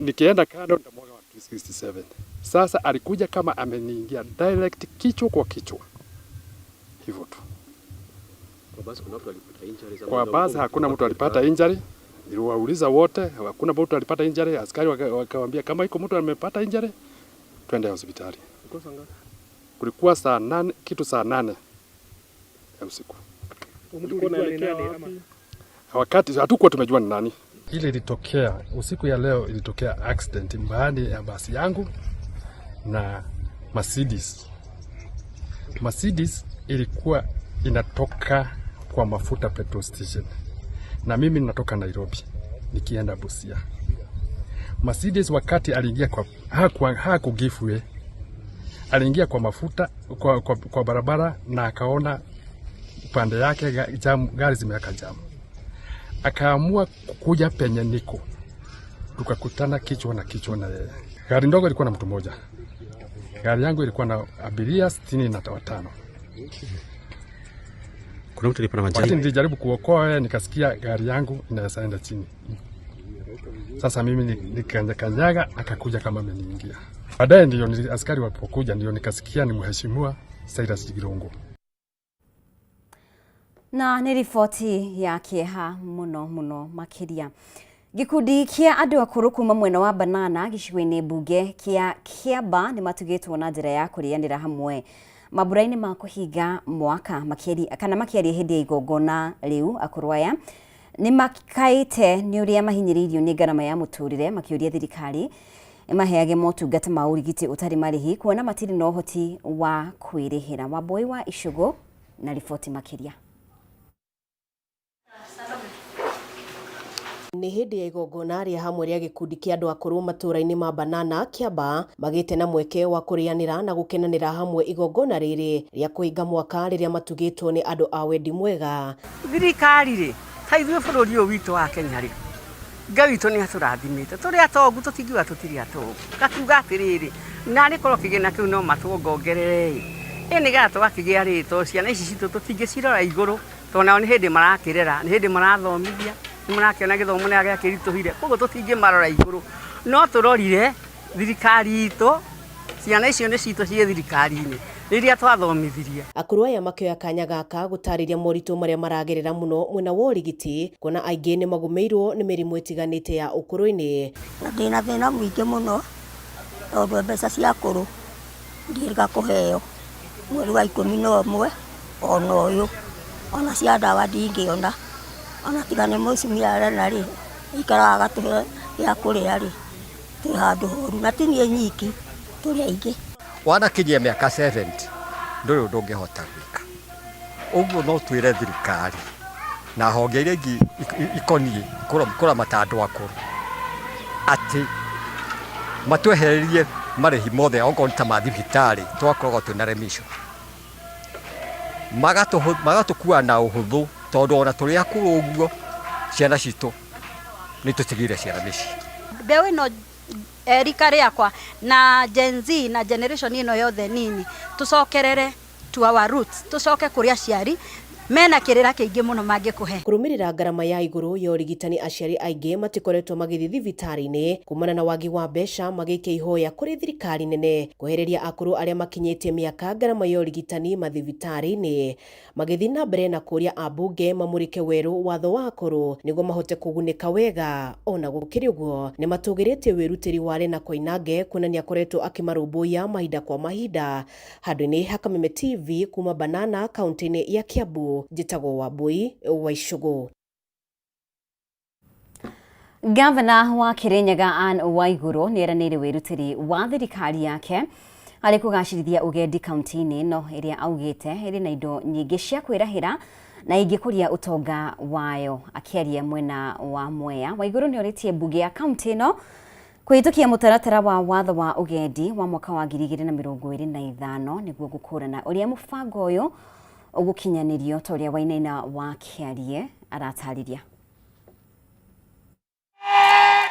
Nikienda kando nitamwaga 267. Sasa alikuja kama ameniingia direct kichwa kwa kichwa. Hivyo tu. Kwa basi hakuna mtu alipata injury. Niliwauliza wote, hakuna mtu alipata injury. Askari wakawaambia kama iko mtu amepata injury, twende hospitali. Kulikuwa saa 8, kitu saa 8 ya usiku. Wakati hatukuwa tumejua ni nani. Ile ilitokea usiku ya leo, ilitokea accident mbali ya basi yangu na Mercedes. Mercedes ilikuwa inatoka kwa mafuta petrol station na mimi ninatoka Nairobi nikienda Busia. Mercedes wakati aliingia kwa hakugiveaway, aliingia kwa mafuta kwa barabara na akaona upande yake gari zimeweka jam. Akaamua kuja penye niko. Tukakutana kichwa na kichwa na yeye. Gari ndogo ilikuwa na mtu mmoja. Gari yangu ilikuwa na abiria 65. Kuna mtu alipata majeraha. Wakati nilijaribu kuokoa nikasikia gari yangu inaenda chini. Sasa mimi nikanyaga akakuja kama ameniingia. Baadaye ndio askari walipokuja ndio nikasikia ni mheshimiwa Cyrus Girongo. Na ni riboti ya kieha muno makiria. Gikundi kia andu akuru kuma mwena wa Banana gicigo-ini mbunge kia Kiamba ni matugitwo na njira ya kurianira hamwe maburaini ma kuhinga mwaka makiaria hindi ya igongona riu. Akuru aya ni makaite ni uria mahinyiririo ni ngarama ya muturire, makiuria thirikari maheage motungata ma urigiti utari marihi kuona matiri na uhoti wa kwirihira. Wambui wa Icũgũ na riboti makiria. Ni hindi ya igongona ria hamwe ria gikundi kia andu akuru matura-ini ma Banana Kiamba magite na mweke wa kurianira na gukenanira hamwe igongona riri ria kuhinga mwaka riria matugitwo ni andu a wendi mwega. Thirikari ri taithwe bururi uyu witu wa Kenya ri Ngai witu ni aturathimite turi atongu tutingiwa tutiri atongu gatuga atiriri na ni korwo kigena kiu no matuongongerere ni gato gakigia rito ciana ici citu tutingicirora iguru tona ni hindi marakirera ni hindi marathomithia munakiona githomo ni agia kirituhire koguo tutingi marora iguru no turorire thirikari itu ciana icio ni citu cie thirikari-ini riria twathomithirie. Akuru aya makioya kanya gaka gutariria moritu maria maragerera muno mwena wa urigiti kuona aingi ni magumeirwo ni mirimu itiganite ya ukuru-ini. Ndina thina mwingi muno tondu mbeca cia akuru ndirga kuheo mweri wa 11 ona uyu ona cia ndawa ndingiona ona tigane mucimia arena ri ikaraga tuhe ya kuria ri ti handu horu na tinie nyiki turi aingi wana kinyia miaka 70 nduri ndungihota gwika uguo no twire thirikari na honge iria ingi ikonie kura matandu akuru ati matwehererie marihi mothe ongo nta mathibitari twakoragwo twina remission magatukua na uhuthu tondu ona turi akuru uguo ciana citu ni tutigire ciana mici mbeu ino rika riakwa na Gen Z na generation ino yothe nini tucokerere to our roots, tucoke kuria ciari mena kirira kiingi muno mangikuhe. Kurumirira ngarama ya iguru ya urigitani, aciari aingi matikoretwo magithi thibitari-ini kumana na wagi wa mbeca, magike ihoya kuri thirikari nene kuhereria akuru aria makinyitie miaka ngarama ya urigitani mathibitari-ini, magithi na mbere na kuria ambunge mamurike weru watho wa akuru niguo mahote kugunika wega. Ona gukiri uguo ni matugirite wirutiri ware na Koinange kunania koretwo akimarumbuya mahinda kwa mahinda. Handũ-inĩ ha Kameme TV kuma Banana kaunti-inĩ ya Kiambu, njĩtagwo Wambui wa Icũgũ. Gavana wa Kirinyaga Anne Waiguru nĩeranĩire wĩrutĩri wa thirikari yake harĩ kũgacĩrithia ũgendi kaunti-inĩ ĩno ĩrĩa augĩte ĩrĩ na indo nyingĩ cia kwĩrahĩra na ingĩkũria ũtonga wayo. Akĩaria mwena wa Mwea, Waiguru nĩorĩtie mbunge ya kaunti ĩno kũhĩtũkia mũtaratara wa watho wa ũgendi wa mwaka wa 2025 nĩguo gũkũrana ũrĩa mũbango ũyũ ũgũkinyanĩrio ta ũrĩa Wainaina wa Kiarie aratarĩria.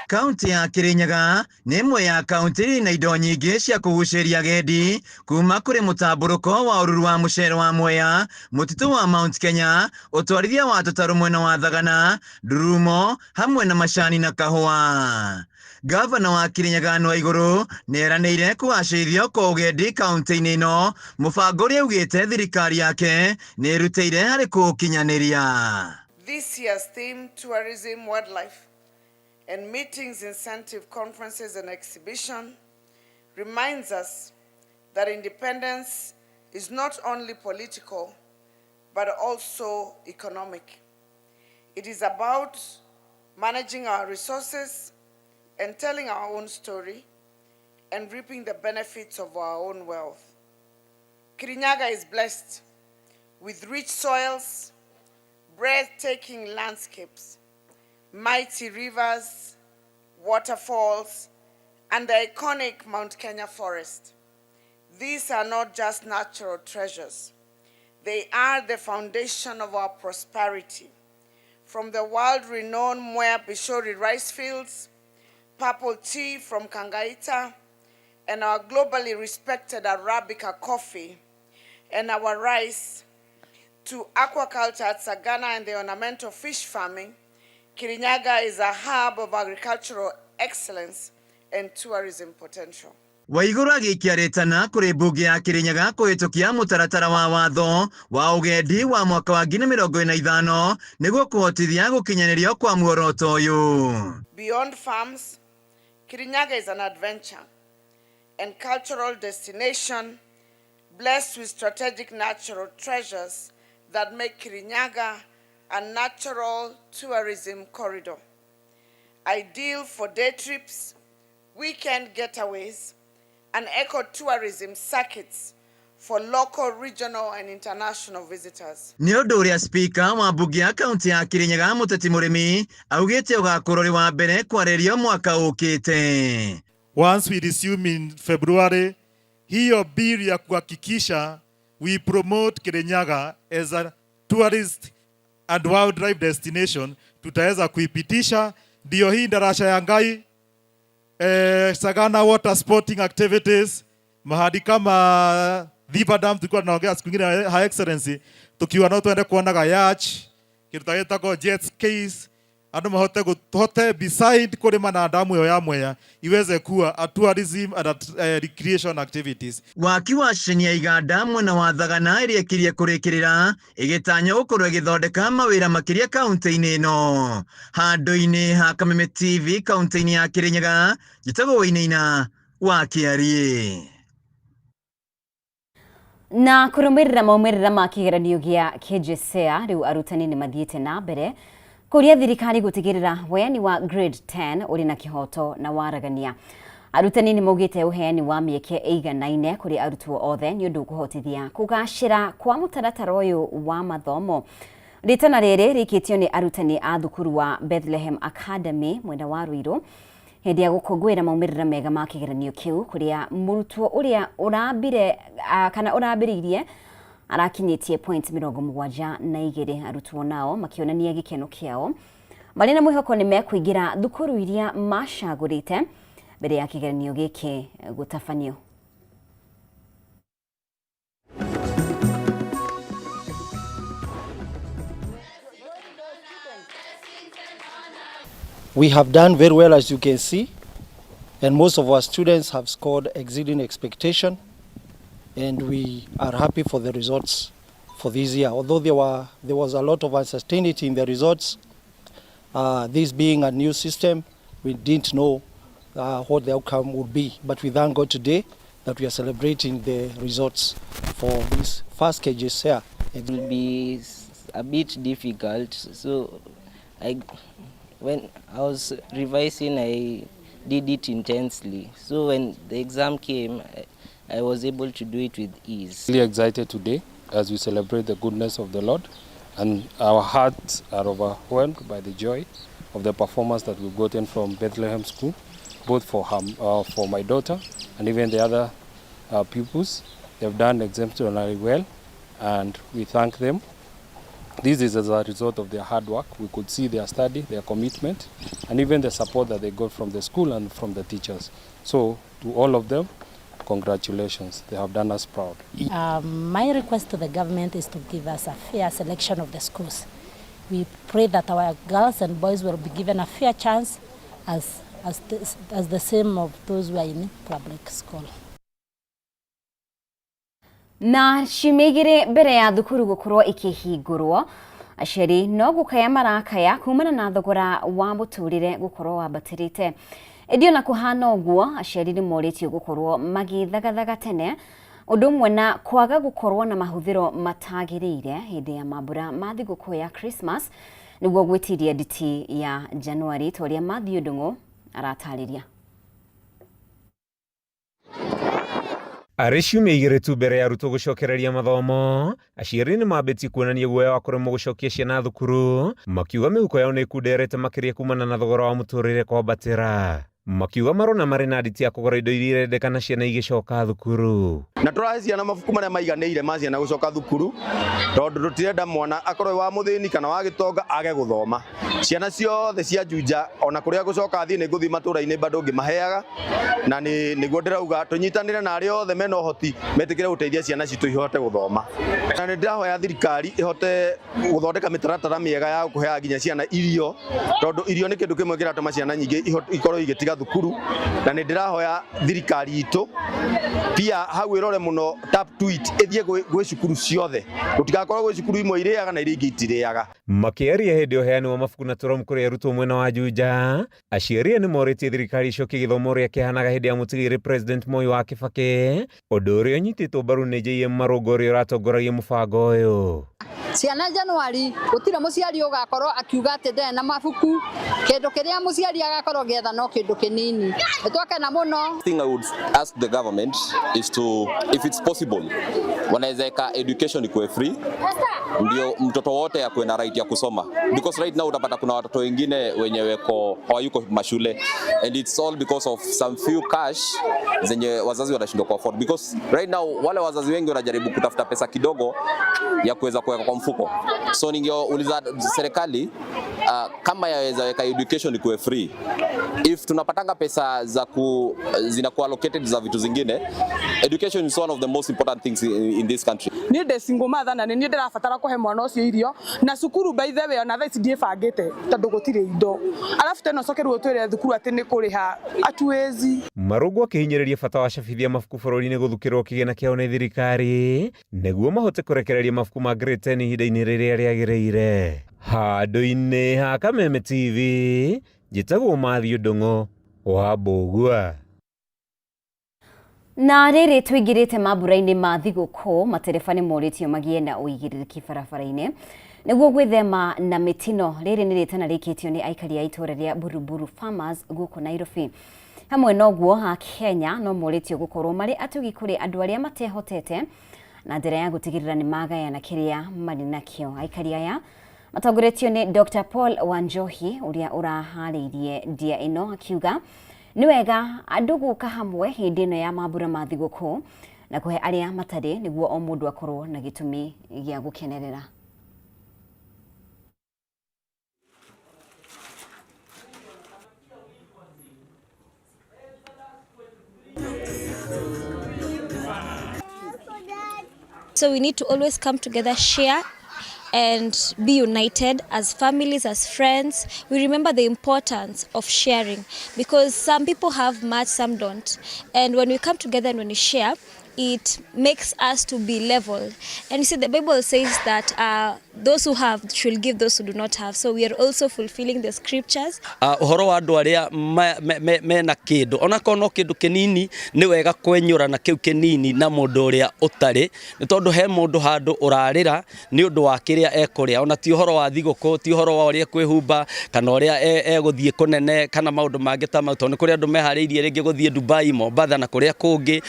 Kaunti ya Kirinyaga nĩ ĩmwe ya kaunti na indo nyingĩ cia kũgucĩrĩria agendi kuma kũrĩ mũtambũrũko wa ũruru wa mũcere wa Mwea, mũtitũ wa Mount Kenya, ũtwarithia wa tũtarũ mwena wa Thagana, Ndurumo hamwe na macani na kahũa. Gavana wa Kirinyaga no iguru neranĩire kũgacĩrithio kwa ũgendi kaunti-inĩ ĩno, mũbango ũrĩa augĩte thirikari yake nĩ ĩrutĩire harĩ kũũkinyanĩria. This year's theme, tourism, wildlife, and meetings, incentive, conferences, and exhibition reminds us that independence is not only political, but also economic. It is about managing our resources and telling our own story and reaping the benefits of our own wealth. Kirinyaga is blessed with rich soils, breathtaking landscapes, mighty rivers, waterfalls, and the iconic Mount Kenya forest. These are not just natural treasures. They are the foundation of our prosperity. From the world-renowned Mwea Bishori rice fields, purple tea from Kangaita, and our globally respected Arabica coffee, and our rice, to aquaculture at Sagana and the ornamental fish farming, Kirinyaga is a hub of agricultural excellence and tourism potential. Waiguru agĩkiarĩtana kũrĩ mbunge ya Kirinyaga kũhĩtũkia mũtaratara wa watho wa ũgendi wa mwaka wa 2025 nĩguo kũhotithia gũkinyanĩrio kwa muoroto ũyũ. Beyond farms, Kirinyaga is an adventure and cultural destination blessed with strategic natural treasures that make Kirinyaga a natural tourism corridor. Ideal for day trips, weekend getaways, and eco-tourism circuits for local, regional, and international visitors. Nĩ ũndũ ũrĩa spika wa mbunge ya kaunti ya Kirinyaga Mũteti Mũrĩmi augĩte ũgakorwo ũrĩ wa mbere kwarĩrio mwaka ũkĩte. Once we resume in February, hiyo bill ya kuhakikisha we promote Kirinyaga as a tourist and wildlife destination tutaweza kuipitisha. Ndio hii darasha ya Ngai, Sagana water sporting activities, mahadi kama Dhiva Dam tulikuwa tunaongea siku nyingine, High Excellency, tukiwa nao tuende kuonaga yacht, kitu tagĩtagwo jet skis, andũ mahote beside kũrĩma na damu yo ya Mwea iweze kuwa a tourism and recreation activities. Waki wa ceni ya iganda mwena wa Thagana ĩrĩa ĩkirie kũrĩkĩrĩra ĩgĩtanywo gũkorwo ĩgĩthondeka mawĩra makĩria kaunti-inĩ ĩno. Handũ-inĩ ha Kameme TV kaunti-inĩ ya Kirinyaga, njĩtagwo Wainaina wa Kĩarie. Na kũrũmĩrĩra maumĩrĩra ma kĩgeranio gĩa KJSEA, rĩu arutani nĩ mathiĩte na mbere kũrĩa thirikari gũtigĩrĩra weani wa grade 10 ũrĩ na kĩhoto na waragania. Arutani nĩ maugĩte ũheani wa mĩeke ĩiganaine kũrĩ arutwo othe nĩ ũndũ kũhotithia kũgacĩra kwa mũtaratara ũyũ wa mathomo. Ritana rĩrĩ rĩkĩtio nĩ arutani a thukuru wa Bethlehem Academy mwena wa Ruiru hĩndĩ ya gũkũngũĩra maumĩrĩra mega ma kĩgeranio kĩu, kũrĩa mũrutwo ũrĩa ũrambĩrĩirie arakinyĩtie point 72 arutwo nao makĩonania gĩkeno kĩao marĩ na mwĩhoko nĩ mekũingĩra thukuru iria macagũrĩte mbere ya kĩgeranio gĩkĩ gũtabanio. We have done very well, as you can see, and most of our students have scored exceeding expectation, and we are happy for the results for this year. Although there was a lot of uncertainty in the results, this being a new system, we didn't know what the outcome would be. But we thank God today that we are celebrating the results for this first KJSEA. It will be a bit difficult, so when I was revising, I did it intensely. So when the exam came, I was able to do it with ease. Really excited today as we celebrate the goodness of the Lord, and our hearts are overwhelmed by the joy of the performance that we've gotten from Bethlehem School, both for my daughter and even the other pupils. They've done exemplary well, and we thank them. This is as a result of their hard work. We could see their study, their commitment, and even the support that they got from the school and from the teachers. So to all of them, congratulations. They have done us proud. My request to the government is to give us a fair selection of the schools. We pray that our girls and boys will be given a fair chance as as the same of those who are in public school. Na shimegire mbere ya thukuru gukorwo ikihingurwo aciari no gukaya marakaya kumana na thogora wa muturire gukorwo wambatirite. Edio na kuhana uguo aciari ni moritio gukorwo magithagathaga tene undu umwe na kwaga gukorwo na mahuthiro matagirire hindi ya mambura ma thigũkũ ya Christmas niguo gwitiria nditi ya January toria Mathew Ndung'u aratariria. Arĩ ciumia igĩrĩ tu mbere ya arutwo gũcokereria mathomo, aciari nĩ mambĩtie kuonania guoya wa kũremwo gũcokia ciana thukuru, makiuga mĩhuko yao nĩ ĩkunderete makĩria kumana na thogora wa mũtũrĩre kwambatĩra. Makiuga marona marĩ na nditi ya kũgũra indo iria irendekana ciana igĩcoka thukuru. Na tũrahe ciana mabuku marĩa maiganĩire ma ciana gũcoka thukuru, tondũ tũtirenda mwana akorwo wa mũthĩni kana wa gĩtonga age gũthoma. Ciana ciothe cia Juja ona kũrĩa gũcoka thiĩ nĩ ngũthiĩ matũra-inĩ bado ngĩmaheaga, na nĩguo ndĩrauga tũnyitanĩre na arĩa othe mena ũhoti metĩkĩre gũteithia ciana citũ ihote gũthoma. Na nĩ ndĩrahoya thirikari ĩhote gũthondeka mĩtaratara mĩega ya kũheaga nginya ciana irio, tondũ irio nĩ kĩndũ kĩmwe kĩratũma ciana nyingĩ ikorwo igĩtiga thukuru, na nĩ ndĩrahoya thirikari itũ pia hau ĩrore mũno tap tweet ĩthiĩ gwĩ cukuru ciothe, gũtigakorwo gwĩ cukuru imwe irĩaga na iria ingĩ itirĩaga. Makĩaria hĩndĩ ya ũheani wa mabuku na tũramu kũrĩ arutwo mwena wa Juja, aciari nĩ morĩtie thirikari icokie gĩthomo ũrĩa kĩhanaga hĩndĩ ya mũtigĩrĩre President Moi wa Kibaki, ũndũ ũrĩa ũnyitĩtwo mbaru nĩ JM Marũngo ũrĩa ũratongoragia mũbango ũyũ. Ciana Januari gũtirĩ mũciari ũgakorwo akiuga atĩ ndarĩ na mabuku, kĩndũ kĩrĩa mũciari agakorwo gĩetha no kĩndũ kĩnini. Nĩtwakena mũno. Thing I would ask the government is to, if it's possible, wanaweza education ikuwe free, ndio mtoto wote akuwe na right ya kusoma, because right now utapata kuna watoto wengine wenye hawayuko mashule, and it's all because of some few cash zenye wazazi wanashindwa ku afford, because right now wale wazazi wengi wanajaribu kutafuta pesa kidogo ya kuweza kuweka kwa mfuko. So ningeuliza serikali kama yaweza weka education ikuwe free. If tunapatanga pesa zinakuwa allocated za vitu zingine, education is one of the most important things in this country. Ni de single mother na ni ndirabatara kuhe mwana ucio irio, na cukuru by the way ona thaa ndiĩbangĩte tondũ gũtirĩ indo. Alafu tena cokerwo twĩre thukuru atĩ nĩ kũrĩha atuwezi. Marũngo akĩhinyĩrĩria bata wa cabithia mabuku bũrũri-inĩ gũthukĩrwo kĩgĩna kĩao nĩ thirikari nĩguo mahote kũrekereria mabuku ma grade 10 ihinda-inĩ rĩrĩa rĩagĩrĩire. Handũ-inĩ ha Kameme TV, njĩtagwo Mathew Ndung'u wa Mbũgua. Na rĩrĩ tũingĩrĩte mambura-inĩ ma thigũkũ, matereba nĩ morĩtio magĩe na ũigĩrĩrĩki barabara-inĩ nĩguo gwĩthema na mĩtino. Rĩrĩ nĩ rĩtana rĩkĩtio nĩ aikari a itũũra rĩa Buruburu Farmers gũkũ Nairobi. Hamwe noguo ha Kenya no morĩtio gũkorwo marĩ atugi kũrĩ andũ arĩa matehotete na njĩra ya gũtigĩrĩra nĩ magayana kĩrĩa marĩ nakĩo. Aikari aya matongoretio nĩ Dr. Paul Wanjohi ũrĩa ũraharĩirie ndia ĩno akiuga nĩ wega andũ gũka hamwe hĩndĩ ĩno ya mambura ma thigũkũ na kũhe arĩa matarĩ nĩguo o mũndũ akorwo na gĩtũmi gĩa gũkenerera. So we need to always come together, share and be united as families, as friends. We remember the importance of sharing because some people have much, some don't. And when we come together and when we share, it makes us to be level. And you see, the Bible says that those who have should give those who do not have. So we are also fulfilling the scriptures. Uhoro wa andu aria mena kindu ona kono kindu kinini ni wega kwenyura na kiu kinini na mundu uria utari ni tondu he mundu handu urarira ni undu wa kiria ekuria ona ti uhoro wa thiguku ti uhoro wa uria kwihumba kana uria eguthie kunene kana maundu mangi ta mau tondu kuri andu mehariirie ringi guthie Dubai Mombasa na kuria kungi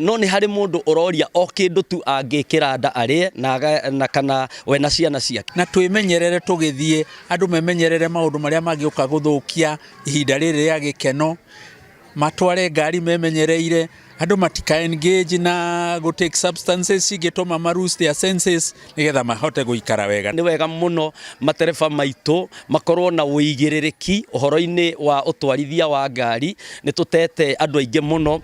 no ni hari mundu uroria o kindu tu angikira nda arie na kana we na ciana ciake na twimenyerere tugithie andu memenyerere maundu maria magiuka guthukia ihinda riri ya gikeno matware ngari memenyereire andu matika engage na go take substances cigituma marus their senses nigetha mahote guikara wega. Ni wega muno matereba maitu makorwo na uigiririki uhoro-ini wa utwarithia wa ngari. Ni tutete andu aingi muno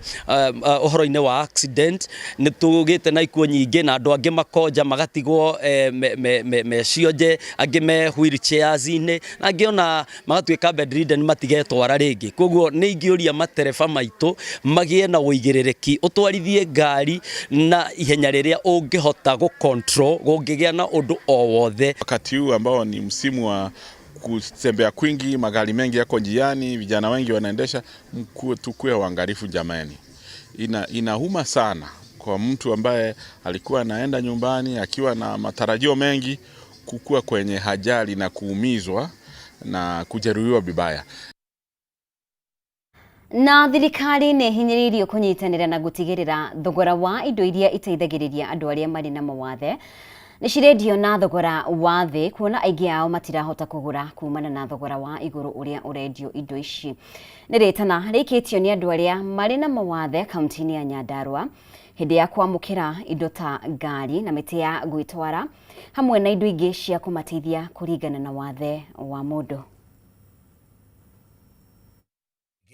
uhoro-ini wa accident. Ni tugite na ikuo nyingi na andu angi makonja magatigwo mecionje, angi me wheelchairs ine, na angi ona magatuika bedridden matigetwara ringi. Koguo ni ingiuria matereba maitu magie na uigiririki utwarithie ngari na ihenya riria ungihota go control gungigia na undu o wothe. Wakati huu ambao ni msimu wa kutembea kwingi, magari mengi yako njiani, vijana wengi wanaendesha, tukue waangalifu jamani. Inauma sana kwa mtu ambaye alikuwa anaenda nyumbani akiwa na matarajio mengi kukua kwenye ajali na kuumizwa na kujeruhiwa vibaya. Na thirikari nĩ hinyĩrĩirio kũnyitanĩra na gũtigĩrĩra thogora wa indo iria iteithagĩrĩria andũ arĩa marĩ na mawathe nĩ cirendio na thogora wa thĩ, kuona aingĩ ao matirahota kũgũra kumana na thogora wa igũrũ ũrĩa ũrendio indo ici. Nĩ rĩtana rĩkĩtio nĩ andũ arĩa marĩ na mawathe kaunti-inĩ ya Nyandarua hĩndĩ ya kwamũkĩra indo ta ngari na mĩtĩ ya gwĩtwara hamwe na indo ingĩ cia kũmateithia kũringana na wathe wa mũndũ.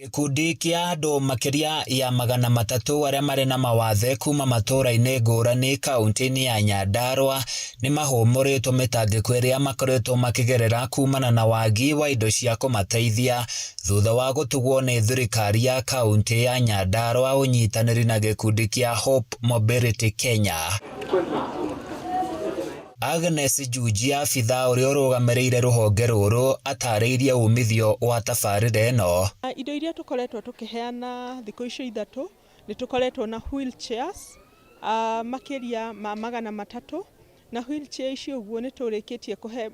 Gikundi kia andu makiria ya 300 aria mari na mawathe kuma matura-ini ngurani kaunti-ini ya Nyandarua ni mahumuritwo mitangiko iria makoretwo makigerera kumana na wagi wa indo cia kumateithia thutha wa gutugwo ni thirikari ya kaunti ya Nyandarua unyitaniri na gikundi kia Hope Mobility Kenya. Agnes Juji, abitha uria urugamiriire ruhonge ruru, atariirie umithio wa tabarĩra ĩno. Indo iria tukoretwo tukiheana thikũ icio ithatu ni tukoretwo na wheelchairs makiria ma 300, na wheelchair icio uguo ni turikitie kuhe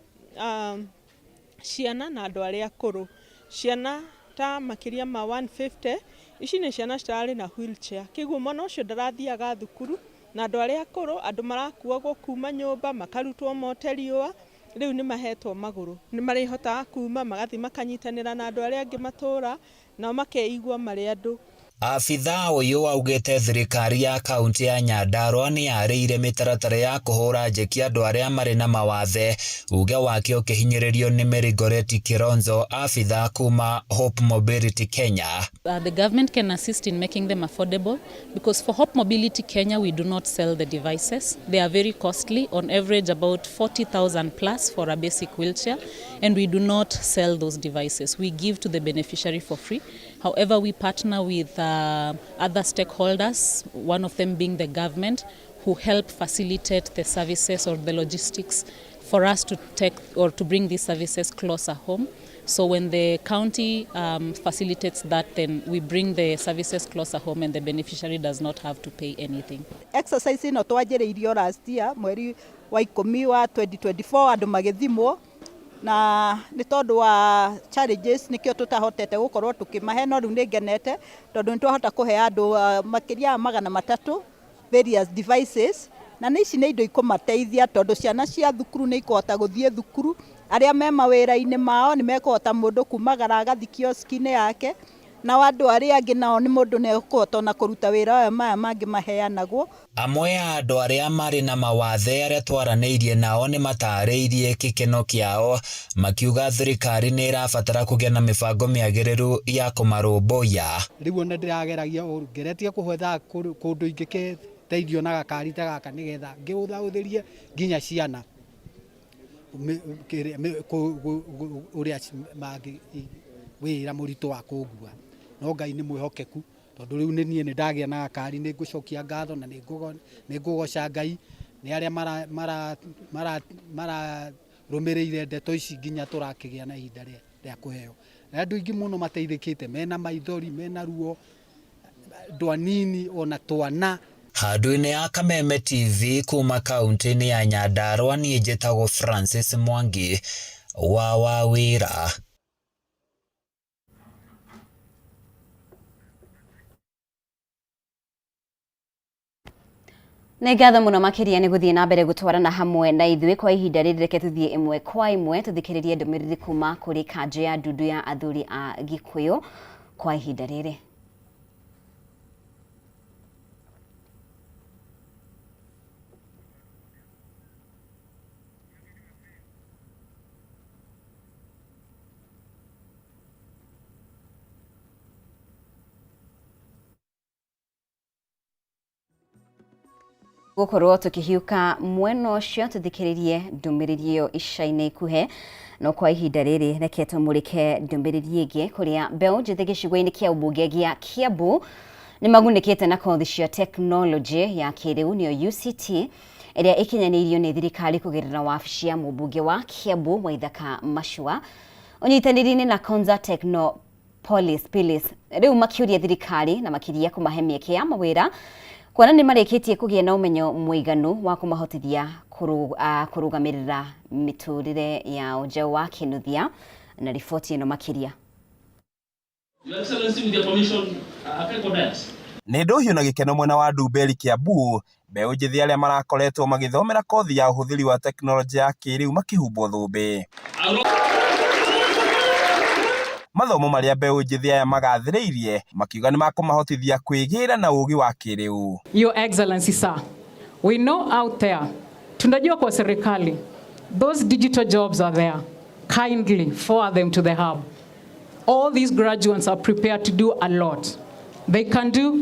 ciana na andu aria akuru. Ciana ta makiria ma 150 ici ni ciana citarĩ na wheelchair. Kiguo mwana ucio ndarathiaga thukuru na andu aria akuru, andu marakuagwo kuma nyumba makarutwo moteriwa, riu ni mahetwo maguru, ni marihota kuma magathi makanyitanira na andu aria angi matura na makeigwa mari andu. Abitha uyu augite thirikari ya kaunti ya Nyandarua ni yarĩire mĩtaratara ya kuhura njeki andu aria mari na mawathe, uge wake ukihinyĩrĩrio ni Merigoret Kironzo, abitha kuma Hope Mobility Kenya. The government can assist in making them affordable, because for Hope Mobility Kenya we do not sell the devices. They are very costly, on average about 40,000 plus for a basic wheelchair, and we do not sell those devices. We give to the beneficiary for free. However, we partner with other stakeholders, one of them being the government, who help facilitate the services or the logistics for us to take or to bring these services closer home. So when the county facilitates that, then we bring the services closer home and the beneficiary does not have to pay anything. Exercise ino twanjĩrĩirio last year mweri wa 10 wa 2024 andu magithimwo, na ni tondu wa challenges nikio tutahotete gukorwo tukimahe, no riu ni ngenete tondu ni twahota kuhe andu makiria 300 various devices, na ici ni indo ikumateithia tondu ciana cia thukuru ni ikuhota guthie thukuru, aria me mawira-ini mao ni mekuhota mundu kumagara agathi kioski-ini yake, na andu aria angi nao ni mundu ne kuhota na kuruta wira wa maya mangi maheanagwo. Amwe ya andu aria mari na mawathe aria twaranĩirie nao ni matarĩirie gĩkeno kiao, makiuga thirikari ni irabatara kũgĩa na mĩbango mĩagĩrĩru ya kũmarũmbũiya. Rĩu ona ndĩrageragia ngeretie kũhotha kũndũ ingĩteithio na gakari ta gaka nĩgetha ngĩhũthahũthĩrie nginya ciana ũrĩa mangĩ wĩra mũritũ wa kũngua. No Ngai nĩ mwĩhokeku tondu riu ni nie ndagia na gakari ni ngucokia ngatho na ni ngugoca Ngai ni aria mara rumirĩire ndeto ici nginya turakigia na ihinda rĩa kuheo. Na andu ingi muno mateithĩkĩte, mena maithori, mena ruo, ndwanini ona twana. Handũ-inĩ ya Kameme TV kuma kaunti-inĩ ya Nyandarua, niĩ njĩtagwo Francis Mwangi wa Wawĩra. Nĩ ngatho mũno makĩria nĩ gũthiĩ na mbere gũtwarana hamwe na ithuĩ kwa ihinda rĩrĩ. Reke tũthiĩ ĩmwe kwa ĩmwe tũthikĩrĩrie ndũmĩrĩri kuma kũrĩ kanjũ ya ndundu ya athuri a Gĩkũyũ kwa ihinda rĩrĩ. gukorwo tukihiuka mweno cio tuthikiririe ndumiriri iyo ica-inĩ ikuhe no kwa ihinda rĩrĩ reke tumũrĩke ndumiriri ĩngĩ kuria mbeũ njĩthĩ gĩcigo-inĩ kĩa ũmbunge gĩa Kiambu nĩ magunĩkĩte na kothi cia tekinoronjĩ ya kĩrĩu nĩyo UCT ĩrĩa ĩkinyanĩirio nĩ thirikari kũgerera wabici ya mũmbunge wa Kiambu Waithaka Machua ũnyitanĩri-inĩ na Konza Technopolis Pilis. Rĩu makiuria thirikari na makiria kũmahe mĩeke ya mawĩra kuona nĩ marĩkĩtie kũgĩa na ũmenyo mũiganu wa kũmahotithia kũrũgamĩrĩra mĩtũrĩre ya njaũ wa kĩnuthia na riboti ĩno makiria. Nĩ ndũhiũ na gĩkeno mwena wa Ndumberi Kiambu, mbeũ njĩthĩ arĩa marakoretwo magĩthomera kothi ya ũhũthĩri wa tekinoronjĩ ya kĩrĩu makĩhumbwo thũmbĩ. Mathomo marĩa mbeũ njĩthĩ aya magathĩrĩirie makiuga nĩ makũmahotithia kwĩgĩra na ũũgĩ wa kĩrĩu. Your Excellency sir, we know out there, tunajua kwa serikali, those digital jobs are there. Kindly forward them to the hub. All these graduates are prepared to do a lot. They can do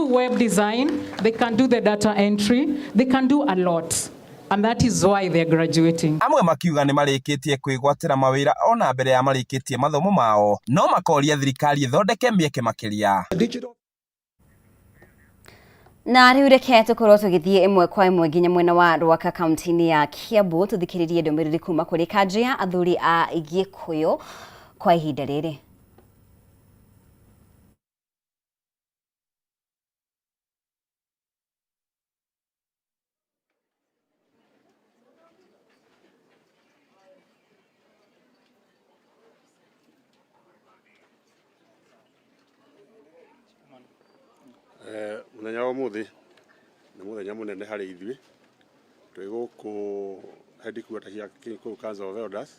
web design, they can do the data entry, they can do a lot. And that is why they are graduating. Amwe makiuga nĩ marĩkĩtie kwĩgwatĩra mawĩra ona mbere ya marĩkĩtie mathomo mao, no makoria thirikari ĩthondeke mĩeke makĩria. Na rĩu reke tũkorwo tũgĩthiĩ ĩmwe kwa ĩmwe nginya mwena wa Rwaka kaunti-inĩ ya Kiambu tũthikĩrĩrie ndũmĩrĩri kuma kũrĩ kanjũ ya athuri a Gĩkũyũ kwa ihinda rĩrĩ. Muthenya wa muthi nĩ muthenya mũnene harĩ ithuĩ twĩ gũkũ headquarters cia kũu Council of Elders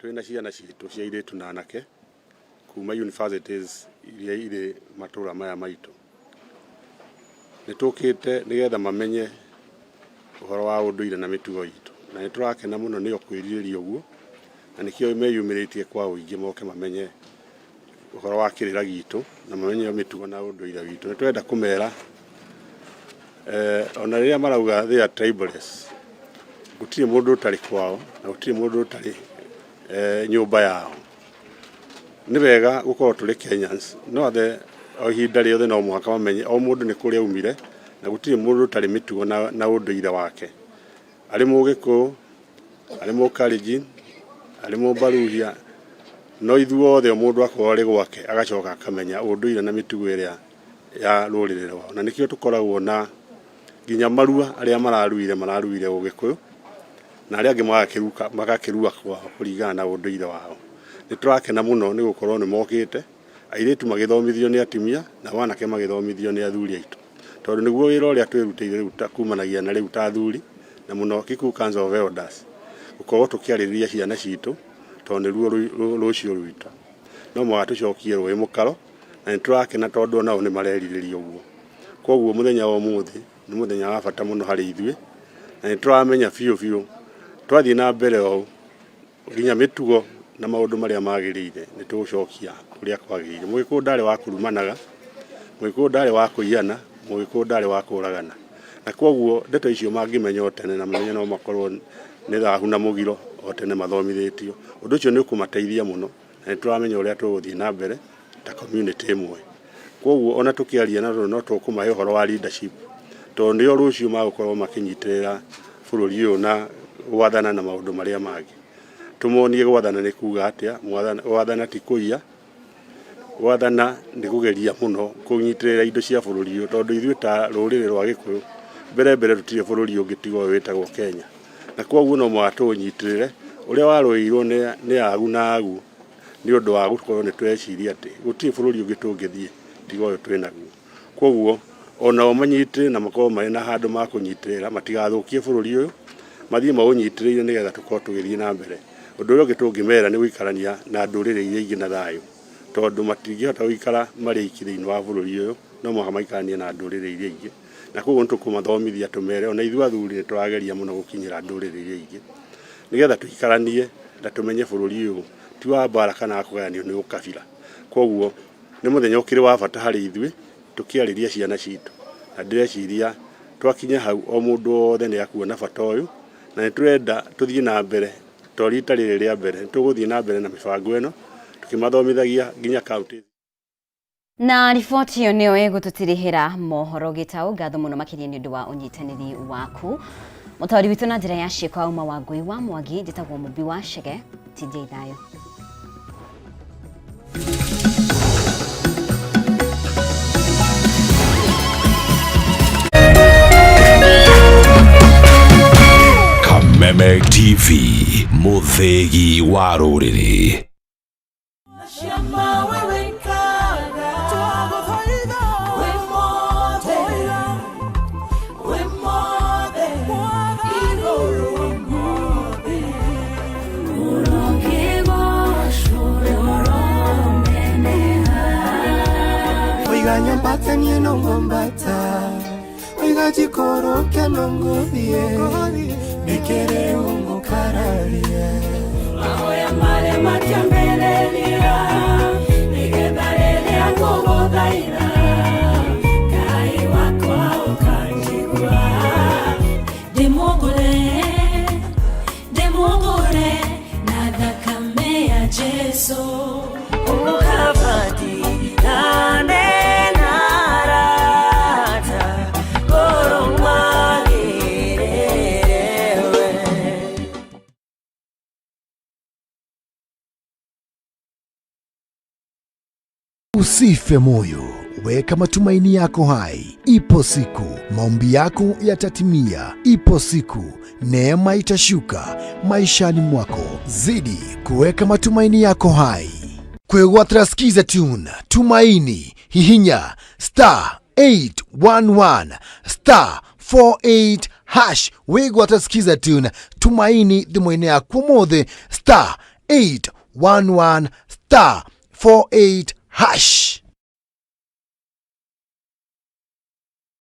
twĩ na ciana citũ cia airĩtu na anake kuma universities iria irĩ matũra maya maitũ. Nĩ tũkĩte nĩgetha mamenye ũhoro wa ũndũire na mĩtugo itũ, na nĩ tũrakena mũno nĩ kwĩrirĩria ũguo, na nĩkĩo meyumĩrĩtie kwa ũingĩ moke mamenye ũhoro wa kĩrĩra gitũ na mamenye mĩtugo na ũndũire witũ. Nĩ twenda kũmera ona rĩrĩa marauga they are tribalists, gũtirĩ mũndũ ũtarĩ kwao na gũtirĩ mũndũ ũtarĩ nyũmba yao. Nĩ wega gũkorwo tũrĩ Kenyans, no o ihinda rĩothe no mũhaka mamenye o mũndũ nĩ kũrĩa aumire na gũtirĩ mũndũ ũtarĩ mĩtugo na ũndũire wake. Arĩ Mũgĩkũyũ, arĩ Mũkalenjin, arĩ Mũmbaruhia, no ithuothe mũndũ akorwo arĩ gwake agacoka akamenya ũndũire na mĩtugo ĩrĩa ya rũrĩrĩ rwao. Na nĩkĩo tũkoragwo na nginya marua arĩa mararuire Ũgĩkũyũ na arĩa angĩ magakĩrua kwao kũringana na ũndũire wao. Nĩ tũrakena mũno nĩ gũkorwo nĩ mokĩte, airĩtu magĩthomithio nĩ atumia na wanake magĩthomithio nĩ athuri aitũ, tondũ nĩguo wĩra ũrĩa twĩrutĩire rĩu kumanagia na rĩu ta athuri na mũno Kikuyu Council of Elders gũkorwo tũkĩarĩrĩria ciana citũ tondũ nĩruo rũciũ rwitũ. No mũhaka tũcokie rũĩ mũkaro na nĩ tũrakena tondũ nao nĩ marerirĩria ũguo. Koguo mũthenya wa ũmũthĩ nĩ mũthenya wa bata mũno harĩ ithuĩ, na nĩ tũramenya biũ twathiĩ na mbere o nginya mĩtugo na maũndũ marĩa magĩrĩire nĩ tũgũcokia ũrĩa kwagĩrĩire. Mũgĩkũyũ ndarĩ wa kurumanaga, Mũgĩkũyũ ndarĩ wa kũiyana, Mũgĩkũyũ ndarĩ wa kũragana. Na koguo ndeto icio mangĩmenya o tene na mamenye no makorwo nĩ thahu na mũgiro o tene mathomithĩtio. Ũndũ ũcio nĩ ũkũmateithia mũno na nĩ tũramenya ũrĩa tũgũthiĩ na mbere ta community ĩmwe. Koguo ona tũkĩaria na no tũkũmahe ũhoro wa leadership, tondũ nĩo rũciũ magũkorwo makĩnyitĩrĩra bũrũri ũyũ na gwathana na maũndũ marĩa mangĩ. Tũmonie gwathana nĩ kuga atĩa, gwathana ti kũiya, gwathana nĩ kũgeria mũno kũnyitĩrĩra indo cia bũrũri ũyũ, tondũ ithuĩ ta rũrĩrĩ rwa Gĩkũyũ mbere tũtirĩ bũrũri ũngĩ tiga ũyũ wĩtagwo Kenya. Na koguo no mũhaka tũũnyitĩrĩre, ũrĩa warũĩirwo nĩ agu na agu nĩ ũndũ wa gũkorwo nĩ tweciria atĩ gũtirĩ bũrũri ũngĩ tũngĩthiĩ tiga ũyũ twĩnaguo. Koguo onao manyitĩrĩre na makorwo marĩ na handũ ma kũnyitĩrĩra, matigathũkie bũrũri ũyũ, mathiĩ maũnyitĩrĩire nĩgetha tũkorwo tũgĩthiĩ na mbere. Ũndũ ũrĩa ũngĩ tũngĩmera nĩ gũikarania na ndũrĩrĩ iria ingĩ na thayũ, tondũ matingĩhota gũikara marĩ aiki thĩinĩ wa bũrũri ũyũ, no mũhaka maikaranie na ndũrĩrĩ iria ingĩ. Na koguo nĩ tũkũmathomithia tũmere ona ithuĩ athuri nĩ tũrageria mũno gũkinyĩra ndũrĩrĩ iria ingĩ, nĩgetha tũikaranie na tũmenye bũrũri ũyũ ti wa mbara kana kũgayanio nĩ ũkabira. Koguo nĩ mũthenya ũkĩrĩ wa bata harĩ ithuĩ, tukiarĩria ciana citũ na ndĩreciria twakinya hau o mũndũ wothe nĩ akuona bata ũyũ na nĩ tũrenda tũthiĩ na mbere to rita rĩrĩ rĩa mbere tũgũthiĩ na mbere na mĩbango ĩno tukimathomithagia nginya kaunti. Na riboti ĩyo nĩyo ĩgũtũtirĩhĩra mohoro gĩtaũ. Ngatho mũno makĩria nĩ ũndũ wa ũnyitanĩri waku. Mũtaũri witũ na njĩra ya ciĩko Auma Wangui wa Mwangi, njĩtagwo Mũmbi wa Chege. TJ Thayo. Kameme TV, mũthĩgi wa rũrĩrĩ. Nyambata ni ngombata Oiga jikoro keno ngodhie Nikere ungo kararie Ahoya mare matiambelelia Nigebarelia kogo daira Kai wako au kanjigua Demogore Nada kamea Jesu Ukabadi Nane Usife moyo, weka matumaini yako hai. Ipo siku maombi yako yatatimia. Ipo siku neema itashuka maishani mwako. Zidi kuweka matumaini yako hai. Kwegwatira skiza tune Tumaini hihinya *811 *48# wegwatira skiza tune Tumaini thimũ-inĩ yaku mothe *811 *48#.